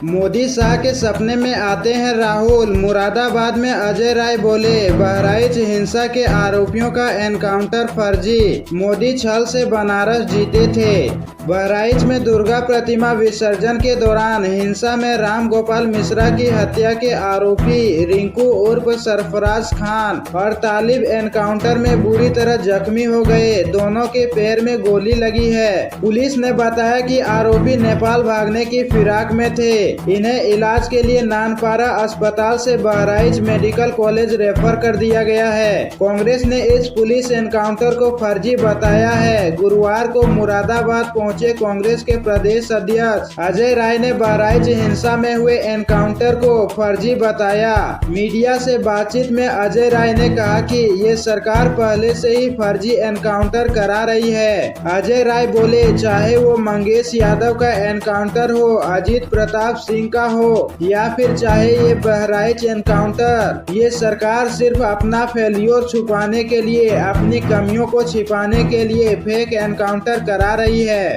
मोदी शाह के सपने में आते हैं राहुल। मुरादाबाद में अजय राय बोले, बहराइच हिंसा के आरोपियों का एनकाउंटर फर्जी। मोदी छल से बनारस जीते थे। बहराइच में दुर्गा प्रतिमा विसर्जन के दौरान हिंसा में राम गोपाल मिश्रा की हत्या के आरोपी रिंकू उर्फ सरफराज खान और तालिब एनकाउंटर में बुरी तरह जख्मी हो गए। दोनों के पैर में गोली लगी है। पुलिस ने बताया कि आरोपी नेपाल भागने की फिराक में थे। इन्हें इलाज के लिए नानपारा अस्पताल से बहराइच मेडिकल कॉलेज रेफर कर दिया गया है। कांग्रेस ने इस पुलिस एनकाउंटर को फर्जी बताया है। गुरुवार को मुरादाबाद पहुंचे कांग्रेस के प्रदेश अध्यक्ष अजय राय ने बहराइच हिंसा में हुए एनकाउंटर को फर्जी बताया। मीडिया से बातचीत में अजय राय ने कहा कि ये सरकार पहले से ही फर्जी एनकाउंटर करा रही है। अजय राय बोले, चाहे वो मंगेश यादव का एनकाउंटर हो, अजीत प्रताप सिंह का हो या फिर चाहे ये बहराइच एनकाउंटर, ये सरकार सिर्फ अपना फेल्योर छुपाने के लिए, अपनी कमियों को छिपाने के लिए फेक एनकाउंटर करा रही है।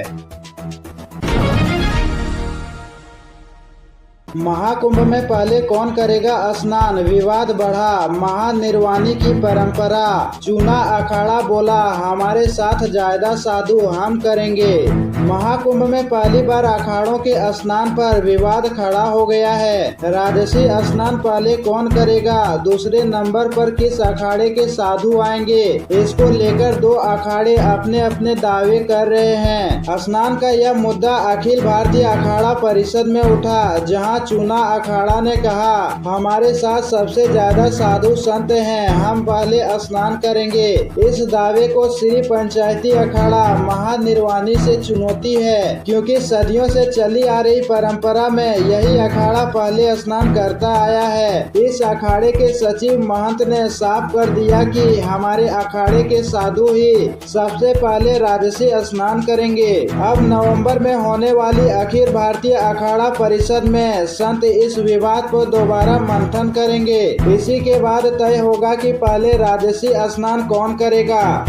महाकुंभ में पहले कौन करेगा स्नान, विवाद बढ़ा। महानिर्वाणी की परंपरा, चुना अखाड़ा बोला, हमारे साथ जायदा साधु हम करेंगे। महाकुंभ में पहली बार अखाड़ों के स्नान पर विवाद खड़ा हो गया है। राजसी स्नान पहले कौन करेगा, दूसरे नंबर पर किस अखाड़े के साधु आएंगे, इसको लेकर दो अखाड़े अपने अपने दावे कर रहे हैं। स्नान का यह मुद्दा अखिल भारतीय अखाड़ा परिषद में उठा, जहां चुना अखाड़ा ने कहा, हमारे साथ सबसे ज्यादा साधु संत हैं, हम पहले स्नान करेंगे। इस दावे को श्री पंचायती अखाड़ा महानिर्वाणी से चुनौती है, क्योंकि सदियों से चली आ रही परंपरा में यही अखाड़ा पहले स्नान करता आया है। इस अखाड़े के सचिव महंत ने साफ कर दिया कि हमारे अखाड़े के साधु ही सबसे पहले राजसी स्नान करेंगे। अब नवंबर में होने वाली अखिल भारतीय अखाड़ा परिषद में संत इस विवाद पर दोबारा मंथन करेंगे। इसी के बाद तय होगा कि पहले राजसी स्नान कौन करेगा।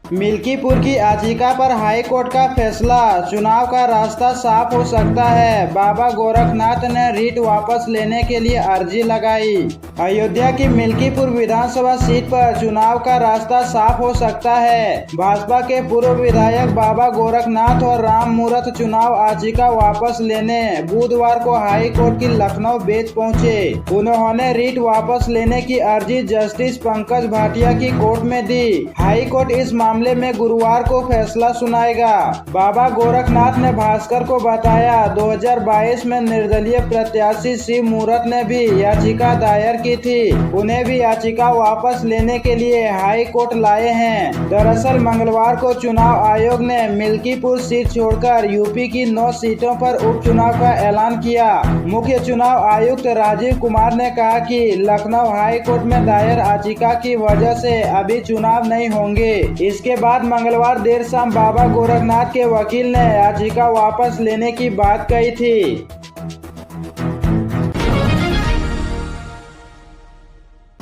मिल्कीपुर की याचिका पर हाई कोर्ट का फैसला, चुनाव का रास्ता साफ हो सकता है। बाबा गोरखनाथ ने रिट वापस लेने के लिए अर्जी लगाई। अयोध्या की मिल्कीपुर विधानसभा सीट पर चुनाव का रास्ता साफ हो सकता है। भाजपा के पूर्व विधायक बाबा गोरखनाथ और राम मूरत चुनाव याचिका वापस लेने बुधवार को हाई कोर्ट की लखनऊ बेंच पहुंचे। उन्होंने रिट वापस लेने की अर्जी जस्टिस पंकज भाटिया की कोर्ट में दी। हाई कोर्ट इस मामले में गुरुवार को फैसला सुनाएगा। बाबा गोरखनाथ ने भास्कर को बताया, 2022 में निर्दलीय प्रत्याशी शिव मूरत ने भी याचिका दायर की थी। उन्हें भी याचिका वापस लेने के लिए हाई कोर्ट लाए हैं। दरअसल मंगलवार को चुनाव आयोग ने मिल्कीपुर सीट छोड़कर यूपी की 9 सीटों पर उपचुनाव का ऐलान किया। मुख्य चुनाव आयुक्त राजीव कुमार ने कहा कि लखनऊ हाई कोर्ट में दायर याचिका की वजह से अभी चुनाव नहीं होंगे। इसके बाद मंगलवार देर शाम बाबा गोरखनाथ के वकील ने याचिका वापस लेने की बात कही थी।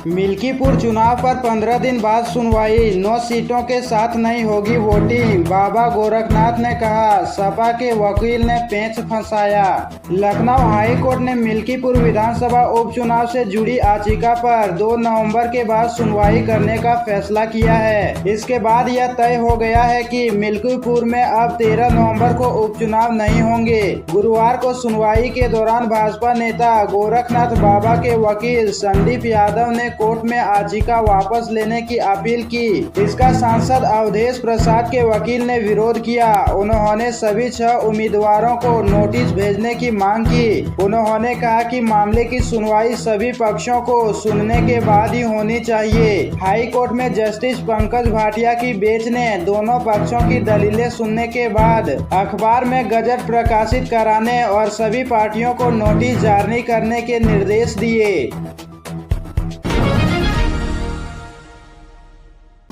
मिल्कीपुर चुनाव पर 15 दिन बाद सुनवाई, 9 सीटों के साथ नहीं होगी वोटिंग। बाबा गोरखनाथ ने कहा, सपा के वकील ने पेंच फंसाया। लखनऊ हाई कोर्ट ने मिल्कीपुर विधानसभा उपचुनाव से जुड़ी याचिका पर 2 नवंबर के बाद सुनवाई करने का फैसला किया है। इसके बाद यह तय हो गया है कि मिल्कीपुर में अब 13 नवंबर को उपचुनाव नहीं होंगे। गुरुवार को सुनवाई के दौरान भाजपा नेता गोरखनाथ बाबा के वकील संदीप यादव ने कोर्ट में याचिका वापस लेने की अपील की। इसका सांसद अवधेश प्रसाद के वकील ने विरोध किया। उन्होंने सभी 6 उम्मीदवारों को नोटिस भेजने की मांग की। उन्होंने कहा कि मामले की सुनवाई सभी पक्षों को सुनने के बाद ही होनी चाहिए। हाई कोर्ट में जस्टिस पंकज भाटिया की बेंच ने दोनों पक्षों की दलीलें सुनने के बाद अखबार में गजट प्रकाशित कराने और सभी पार्टियों को नोटिस जारी करने के निर्देश दिए।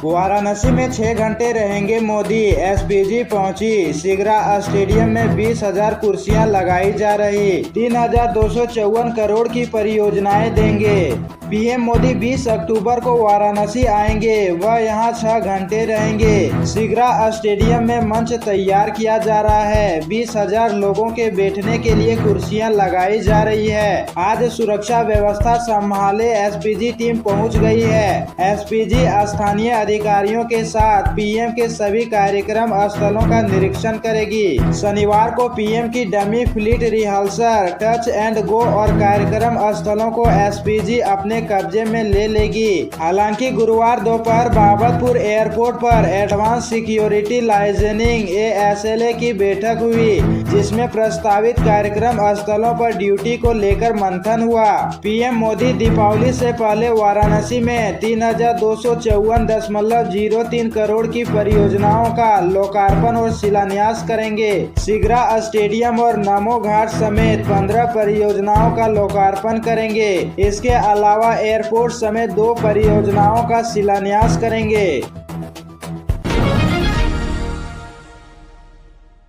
वाराणसी में 6 घंटे रहेंगे मोदी, एसपीजी पहुंची। सिगरा स्टेडियम में 20,000 कुर्सियां लगाई जा रही। 3,254 करोड़ की परियोजनाएं देंगे। पीएम मोदी 20 अक्टूबर को वाराणसी आएंगे। वह यहां 6 घंटे रहेंगे। सिगरा स्टेडियम में मंच तैयार किया जा रहा है। 20,000 लोगों के बैठने के लिए कुर्सियां लगाई जा रही है। आज सुरक्षा व्यवस्था संभाले एसपीजी टीम पहुंच गई है। एसपीजी स्थानीय अधिकारियों के साथ पीएम के सभी कार्यक्रम स्थलों का निरीक्षण करेगी। शनिवार को पीएम की dummy fleet rehearsal, touch and go और कार्यक्रम स्थलों को एसपीजी अपने कब्जे में ले लेगी। हालांकि गुरुवार दोपहर बाबतपुर एयरपोर्ट पर एडवांस सिक्योरिटी लाइसेंसिंग एएसएलए की बैठक हुई, जिसमें प्रस्तावित कार्यक्रम स्थलों पर ड्यूटी को लेकर मंथन हुआ। पीएम मोदी दीपावली से पहले वाराणसी में 3,254.03 करोड़ की परियोजनाओं का लोकार्पण और शिलान्यास करेंगे। सिगरा स्टेडियम और नमो घाट समेत 15 परियोजनाओं का लोकार्पण करेंगे। इसके अलावा एयरपोर्ट समेत 2 परियोजनाओं का शिलान्यास करेंगे।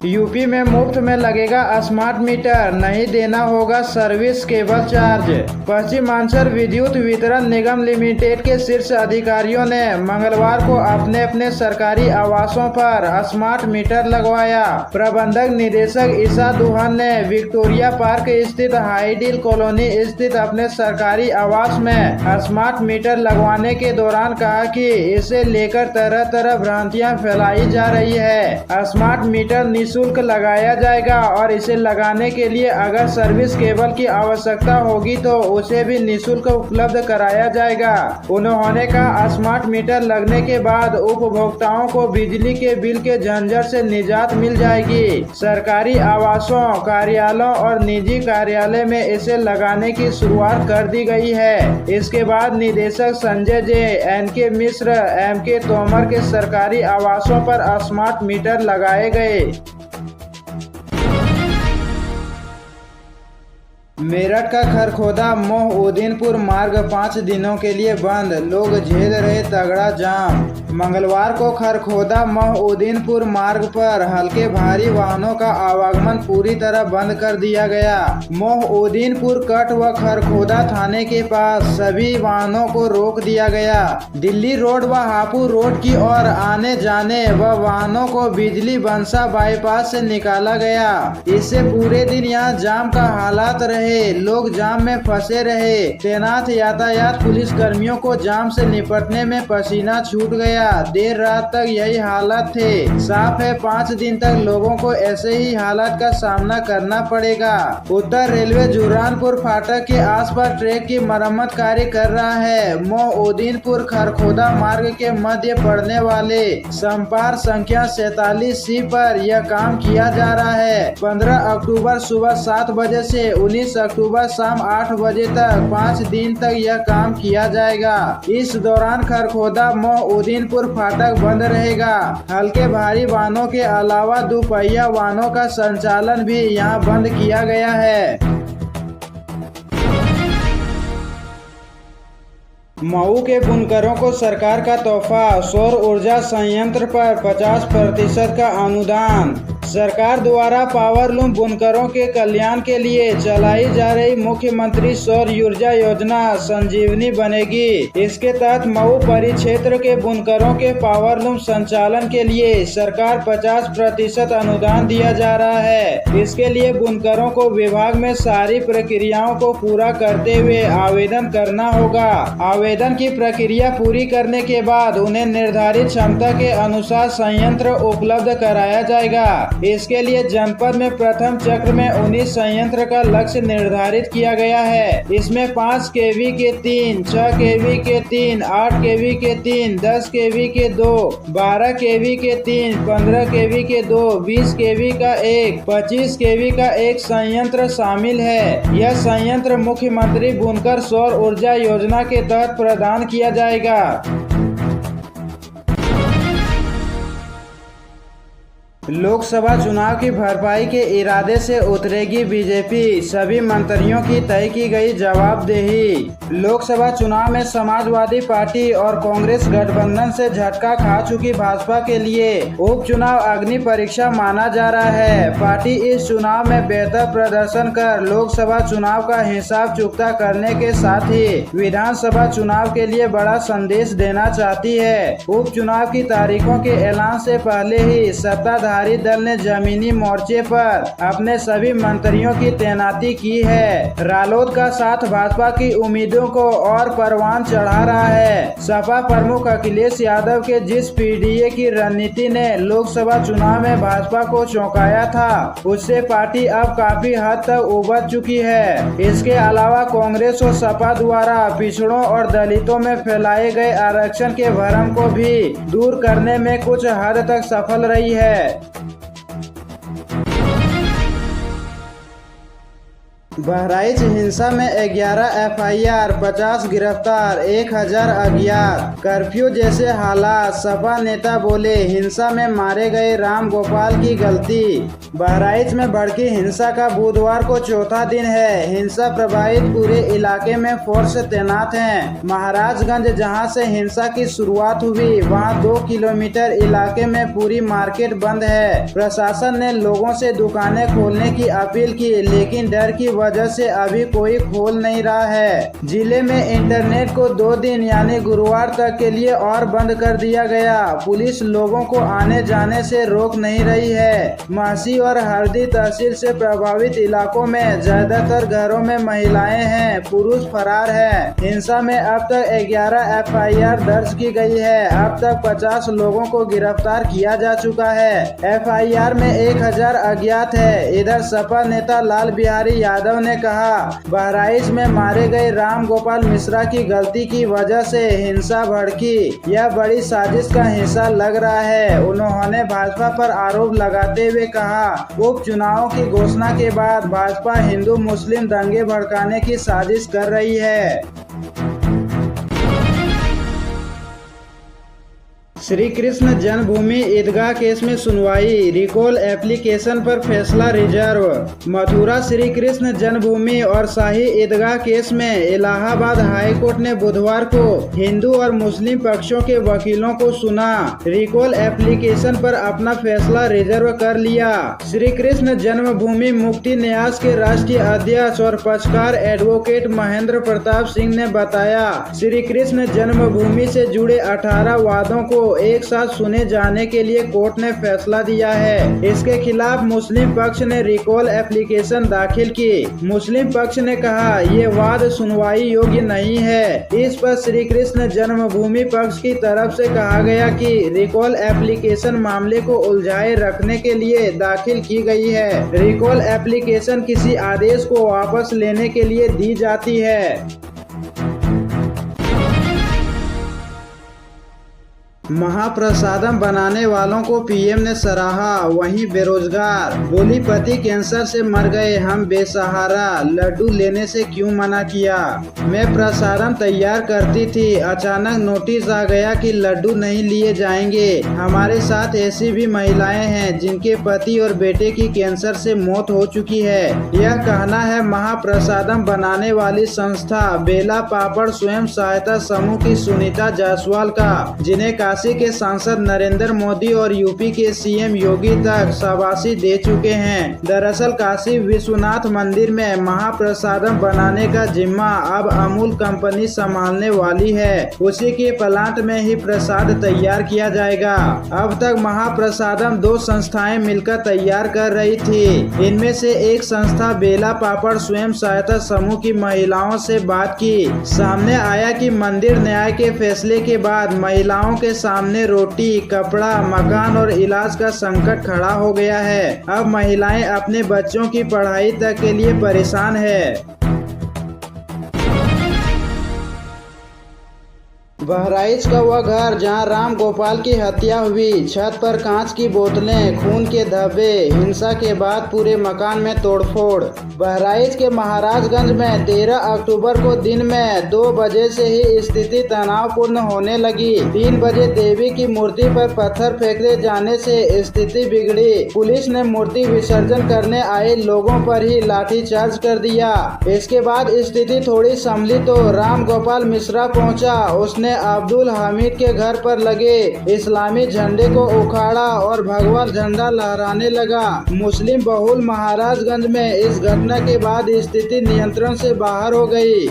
यूपी में मुफ्त में लगेगा स्मार्ट मीटर, नहीं देना होगा सर्विस केबल चार्ज। पश्चिमांचल विद्युत वितरण निगम लिमिटेड के शीर्ष अधिकारियों ने मंगलवार को अपने अपने सरकारी आवासों पर स्मार्ट मीटर लगवाया। प्रबंधक निदेशक ईशा दुहान ने विक्टोरिया पार्क स्थित हाईडील कॉलोनी स्थित अपने सरकारी आवास में स्मार्ट मीटर लगवाने के दौरान कहा कि इसे लेकर तरह तरह भ्रांतियां फैलाई जा रही है। स्मार्ट मीटर निःशुल्क लगाया जाएगा और इसे लगाने के लिए अगर सर्विस केबल की आवश्यकता होगी तो उसे भी निःशुल्क उपलब्ध कराया जाएगा। उन्होंने कहा, स्मार्ट मीटर लगने के बाद उपभोक्ताओं को बिजली के बिल के झंझट से निजात मिल जाएगी। सरकारी आवासों, कार्यालयों और निजी कार्यालय में इसे लगाने की शुरुआत कर दी गई है। इसके बाद निदेशक संजय जे, एनके मिश्र, एमके तोमर के सरकारी आवासों पर स्मार्ट मीटर लगाए गए। मेरठ का खरखोदा मोहउद्दीनपुर मार्ग 5 दिनों के लिए बंद, लोग झेल रहे तगड़ा जाम। मंगलवार को खरखोदा मोहउद्दीनपुर मार्ग पर हल्के भारी वाहनों का आवागमन पूरी तरह बंद कर दिया गया। मोहउद्दीनपुर कट व खरखोदा थाने के पास सभी वाहनों को रोक दिया गया। दिल्ली रोड व हापुड़ रोड की ओर आने जाने व वाहनों को बिजली बंसा बाईपास से निकाला गया। इससे पूरे दिन यहाँ जाम का हालात रहे, लोग जाम में फंसे रहे। तैनात यातायात पुलिस कर्मियों को जाम से निपटने में पसीना छूट गया। देर रात तक यही हालात थे। साफ है 5 दिन तक लोगों को ऐसे ही हालात का सामना करना पड़ेगा। उत्तर रेलवे जुर्रानपुर फाटक के आसपास ट्रैक की मरम्मत कार्य कर रहा है। मोहउद्दीनपुर खरखोदा मार्ग के मध्य पड़ने वाले संपार संख्या 47C पर यह काम किया जा रहा है। 15 अक्टूबर सुबह 7 बजे से 19 अक्टूबर शाम 8 बजे तक 5 दिन तक यह काम किया जाएगा। इस दौरान खरखोदा मोहउद्दीनपुर फाटक बंद रहेगा। हल्के भारी वाहनों के अलावा दुपहिया वाहनों का संचालन भी यहां बंद किया गया है। मऊ के बुनकरों को सरकार का तोहफा, सौर ऊर्जा संयंत्र पर 50% का अनुदान। सरकार द्वारा पावरलूम बुनकरों के कल्याण के लिए चलाई जा रही मुख्यमंत्री सौर ऊर्जा योजना संजीवनी बनेगी। इसके तहत मऊ परिक्षेत्र के बुनकरों के पावरलूम संचालन के लिए सरकार 50% अनुदान दिया जा रहा है। इसके लिए बुनकरों को विभाग में सारी प्रक्रियाओं को पूरा करते हुए आवेदन करना होगा। आवेदन की प्रक्रिया पूरी करने के बाद उन्हें निर्धारित क्षमता के अनुसार संयंत्र उपलब्ध कराया जाएगा। इसके लिए जनपद में प्रथम चक्र में 19 संयंत्र का लक्ष्य निर्धारित किया गया है। इसमें 5 केवी के 3, 6 केवी के 3, 8 केवी के 3, 10 केवी के 2, 12 केवी के 3, 15 केवी के 2, 20 केवी का 1, 25 केवी का 1 संयंत्र शामिल है। यह संयंत्र मुख्यमंत्री बुनकर सौर ऊर्जा योजना के तहत प्रदान किया जाएगा। लोकसभा चुनाव की भरपाई के इरादे से उतरेगी बीजेपी, सभी मंत्रियों की तय की गई जवाबदेही। लोकसभा चुनाव में समाजवादी पार्टी और कांग्रेस गठबंधन से झटका खा चुकी भाजपा के लिए उपचुनाव अग्नि परीक्षा माना जा रहा है। पार्टी इस चुनाव में बेहतर प्रदर्शन कर लोकसभा चुनाव का हिसाब चुकता करने के साथ ही विधानसभा चुनाव के लिए बड़ा संदेश देना चाहती है। उपचुनाव की तारीखों के ऐलान से पहले ही सत्ताधारी दल ने जमीनी मोर्चे पर अपने सभी मंत्रियों की तैनाती की है। रालोद का साथ भाजपा की उम्मीदों को और परवान चढ़ा रहा है। सपा प्रमुख अखिलेश यादव के जिस पीडीए की रणनीति ने लोकसभा चुनाव में भाजपा को चौंकाया था, उससे पार्टी अब काफी हद तक उबर चुकी है। इसके अलावा कांग्रेस और सपा द्वारा पिछड़ों और दलितों में फैलाए गए आरक्षण के भ्रम को भी दूर करने में कुछ हद तक सफल रही है। बहराइच हिंसा में 11 एफआईआर, 50 गिरफ्तार, 1000 अज्ञात। कर्फ्यू जैसे हालात, सपा नेता बोले हिंसा में मारे गए राम गोपाल की गलती। बहराइच में भड़की हिंसा का बुधवार को चौथा दिन है। हिंसा प्रभावित पूरे इलाके में फोर्स तैनात हैं। महाराजगंज जहां से हिंसा की शुरुआत हुई, वहां 2 किलोमीटर इलाके में पूरी मार्केट बंद है। प्रशासन ने लोगों से दुकानें खोलने की अपील की, लेकिन डर की वजह से अभी कोई खोल नहीं रहा है। जिले में इंटरनेट को 2 दिन यानी गुरुवार तक के लिए और बंद कर दिया गया। पुलिस लोगों को आने जाने से रोक नहीं रही है। महसी और हरदी तहसील से प्रभावित इलाकों में ज्यादातर घरों में महिलाएं हैं, पुरुष फरार हैं। हिंसा में अब तक 11 एफआईआर दर्ज की गई है। अब तक 50 लोगों को गिरफ्तार किया जा चुका है। एफआईआर में 1000 अज्ञात है। इधर सपा नेता लाल बिहारी यादव ने कहा, बहराइच में मारे गए राम गोपाल मिश्रा की गलती की वजह से हिंसा भड़की। यह बड़ी साजिश का हिस्सा लग रहा है। उन्होंने भाजपा पर आरोप लगाते हुए कहा, उपचुनावों की घोषणा के बाद भाजपा हिंदू मुस्लिम दंगे भड़काने की साजिश कर रही है। श्री कृष्ण जन्मभूमि ईदगाह केस में सुनवाई, रिकॉल एप्लीकेशन पर फैसला रिजर्व। मथुरा श्री कृष्ण जन्मभूमि और शाही ईदगाह केस में इलाहाबाद हाई कोर्ट ने बुधवार को हिंदू और मुस्लिम पक्षों के वकीलों को सुना। रिकॉल एप्लीकेशन पर अपना फैसला रिजर्व कर लिया। श्री कृष्ण जन्मभूमि मुक्ति न्यास के राष्ट्रीय अध्यक्ष और पक्षकार एडवोकेट महेंद्र प्रताप सिंह ने बताया, श्री कृष्ण जन्मभूमि से जुड़े 18 वादों को एक साथ सुने जाने के लिए कोर्ट ने फैसला दिया है। इसके खिलाफ मुस्लिम पक्ष ने रिकॉल एप्लीकेशन दाखिल की। मुस्लिम पक्ष ने कहा, ये वाद सुनवाई योग्य नहीं है। इस पर श्री कृष्ण जन्मभूमि पक्ष की तरफ से कहा गया कि रिकॉल एप्लीकेशन मामले को उलझाए रखने के लिए दाखिल की गई है। रिकॉल एप्लीकेशन किसी आदेश को वापस लेने के लिए दी जाती है। महाप्रसादम बनाने वालों को पीएम ने सराहा, वहीं बेरोजगार बोली पति कैंसर से मर गए, हम बेसहारा, लड्डू लेने से क्यों मना किया। मैं प्रसादम तैयार करती थी, अचानक नोटिस आ गया कि लड्डू नहीं लिए जाएंगे। हमारे साथ ऐसी भी महिलाएं हैं जिनके पति और बेटे की कैंसर से मौत हो चुकी है। यह कहना है महाप्रसादम बनाने वाली संस्था बेला पापड़ स्वयं सहायता समूह की सुनीता जायसवाल का, जिन्हें काशी के सांसद नरेंद्र मोदी और यूपी के सीएम योगी तक शाबाशी दे चुके हैं। दरअसल काशी विश्वनाथ मंदिर में महाप्रसादम बनाने का जिम्मा अब अमूल कंपनी संभालने वाली है। उसी के प्लांट में ही प्रसाद तैयार किया जाएगा। अब तक महाप्रसादम 2 संस्थाएं मिलकर तैयार कर रही थी। इनमें से एक संस्था बेला पापड़ स्वयं सहायता समूह की महिलाओं से बात की। सामने आया कि मंदिर न्याय के फैसले के बाद महिलाओं के सामने रोटी, कपड़ा, मकान और इलाज का संकट खड़ा हो गया है। अब महिलाएं अपने बच्चों की पढ़ाई तक के लिए परेशान है। बहराइच का वह घर जहां राम गोपाल की हत्या हुई, छत पर कांच की बोतलें, खून के धब्बे, हिंसा के बाद पूरे मकान में तोड़फोड़। बहराइच के महाराजगंज में 13 अक्टूबर को दिन में 2 बजे से ही स्थिति तनावपूर्ण होने लगी। 3 बजे देवी की मूर्ति पर पत्थर फेंके जाने से स्थिति बिगड़ी। पुलिस ने मूर्ति विसर्जन करने आए लोगों पर ही लाठीचार्ज कर दिया। इसके बाद स्थिति थोड़ी संभली तो राम गोपाल मिश्रा पहुंचा। उसने अब्दुल हमीद के घर पर लगे इस्लामी झंडे को उखाड़ा और भगवा झंडा लहराने लगा। मुस्लिम बहुल महाराजगंज में इस घटना के बाद स्थिति नियंत्रण से बाहर हो गई।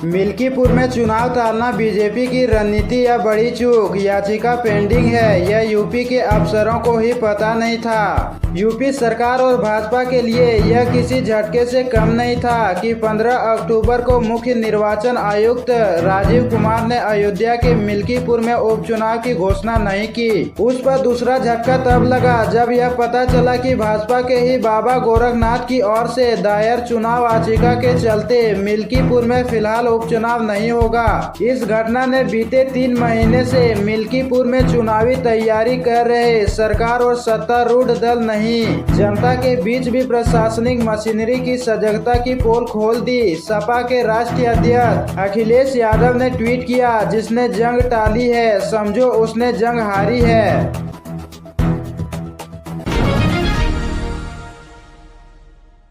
मिल्कीपुर में चुनाव टालना बीजेपी की रणनीति या बड़ी चूक, याचिका पेंडिंग है। यह यूपी के अफसरों को ही पता नहीं था। यूपी सरकार और भाजपा के लिए यह किसी झटके से कम नहीं था कि 15 अक्टूबर को मुख्य निर्वाचन आयुक्त राजीव कुमार ने अयोध्या के मिल्कीपुर में उपचुनाव की घोषणा नहीं की। उस पर दूसरा झटका तब लगा जब यह पता चला कि भाजपा के ही बाबा गोरखनाथ की ओर से दायर चुनाव याचिका के चलते मिल्कीपुर में फिलहाल उपचुनाव नहीं होगा। इस घटना ने बीते 3 महीने से मिल्कीपुर में चुनावी तैयारी कर रहे सरकार और सत्तारूढ़ दल नहीं, जनता के बीच भी प्रशासनिक मशीनरी की सजगता की पोल खोल दी। सपा के राष्ट्रीय अध्यक्ष अखिलेश यादव ने ट्वीट किया, जिसने जंग टाली है समझो उसने जंग हारी है।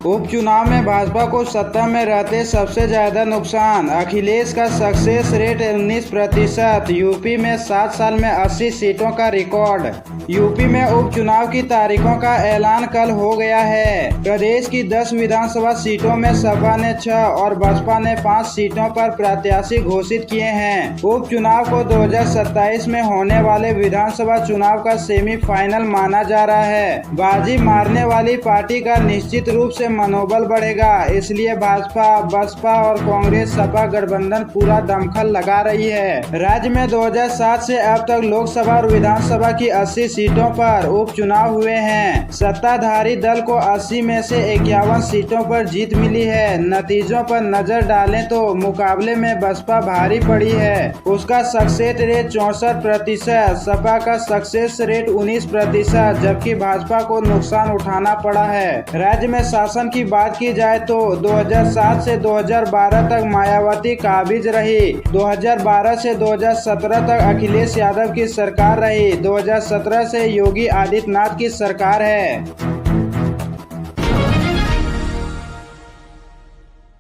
उपचुनाव में भाजपा को सत्ता में रहते सबसे ज्यादा नुकसान। अखिलेश का सक्सेस रेट 19%। यूपी में 7 साल में 80 सीटों का रिकॉर्ड। यूपी में उपचुनाव की तारीखों का ऐलान कल हो गया है। प्रदेश की 10 विधानसभा सीटों में सपा ने 6 और बसपा ने 5 सीटों पर प्रत्याशी घोषित किए हैं। उपचुनाव को 2027 में होने वाले विधानसभा चुनाव का सेमीफाइनल माना जा रहा है। बाजी मारने वाली पार्टी का निश्चित रूप से मनोबल बढ़ेगा, इसलिए भाजपा, बसपा और कांग्रेस सपा गठबंधन पूरा दमखम लगा रही है। राज्य में 2007 से अब तक लोकसभा और विधानसभा की 80 सीटों पर उपचुनाव हुए हैं। सत्ताधारी दल को 80 में से 51 सीटों पर जीत मिली है। नतीजों पर नजर डालें तो मुकाबले में बसपा भारी पड़ी है। उसका सक्सेस रेट 64%, सपा का सक्सेस रेट 19%, जबकि भाजपा को नुकसान उठाना पड़ा है। राज्य में शासन की बात की जाए तो 2007 से 2012 तक मायावती काबिज रही। 2012 से 2017 तक अखिलेश यादव की सरकार रही। 2017 से योगी आदित्यनाथ की सरकार है।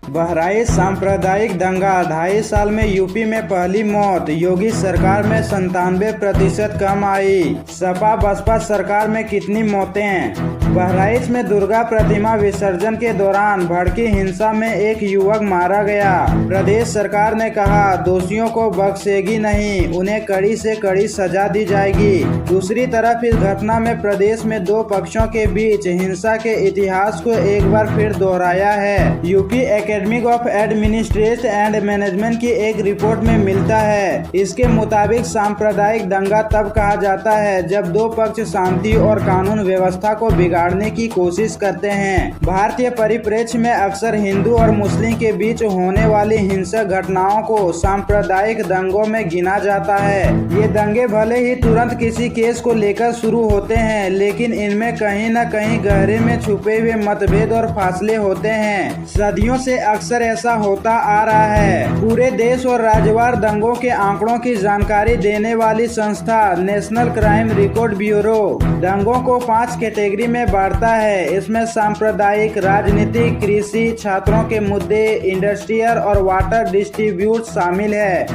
बहराइच सांप्रदायिक दंगा, 2.5 साल में यूपी में पहली मौत। योगी सरकार में 97% कम आई। सपा बसपा सरकार में कितनी मौतें। बहराइच में दुर्गा प्रतिमा विसर्जन के दौरान भड़की हिंसा में एक युवक मारा गया। प्रदेश सरकार ने कहा दोषियों को बख्शेगी नहीं, उन्हें कड़ी से कड़ी सजा दी जाएगी। दूसरी तरफ इस घटना में प्रदेश में 2 पक्षों के बीच हिंसा के इतिहास को एक बार फिर दोहराया है। UP academy of administration and management की एक रिपोर्ट में मिलता है। इसके मुताबिक सांप्रदायिक दंगा तब कहा जाता है जब 2 पक्ष शांति और कानून व्यवस्था को बिगाड़ने की कोशिश करते हैं। भारतीय परिप्रेक्ष्य में अक्सर हिंदू और मुस्लिम के बीच होने वाली हिंसक घटनाओं को सांप्रदायिक दंगों में गिना जाता है। ये दंगे भले ही तुरंत किसी केस को लेकर शुरू होते हैं, लेकिन इनमें कहीं न कहीं गहरे में छुपे हुए मतभेद और फासले होते हैं। सदियों से अक्सर ऐसा होता आ रहा है। पूरे देश और राज्यवार दंगों के आंकड़ों की जानकारी देने वाली संस्था नेशनल क्राइम रिकॉर्ड ब्यूरो दंगों को 5 कैटेगरी में बांटता है। इसमें सांप्रदायिक, राजनीतिक, कृषि, छात्रों के मुद्दे, इंडस्ट्रियल और वाटर डिस्ट्रीब्यूट शामिल है।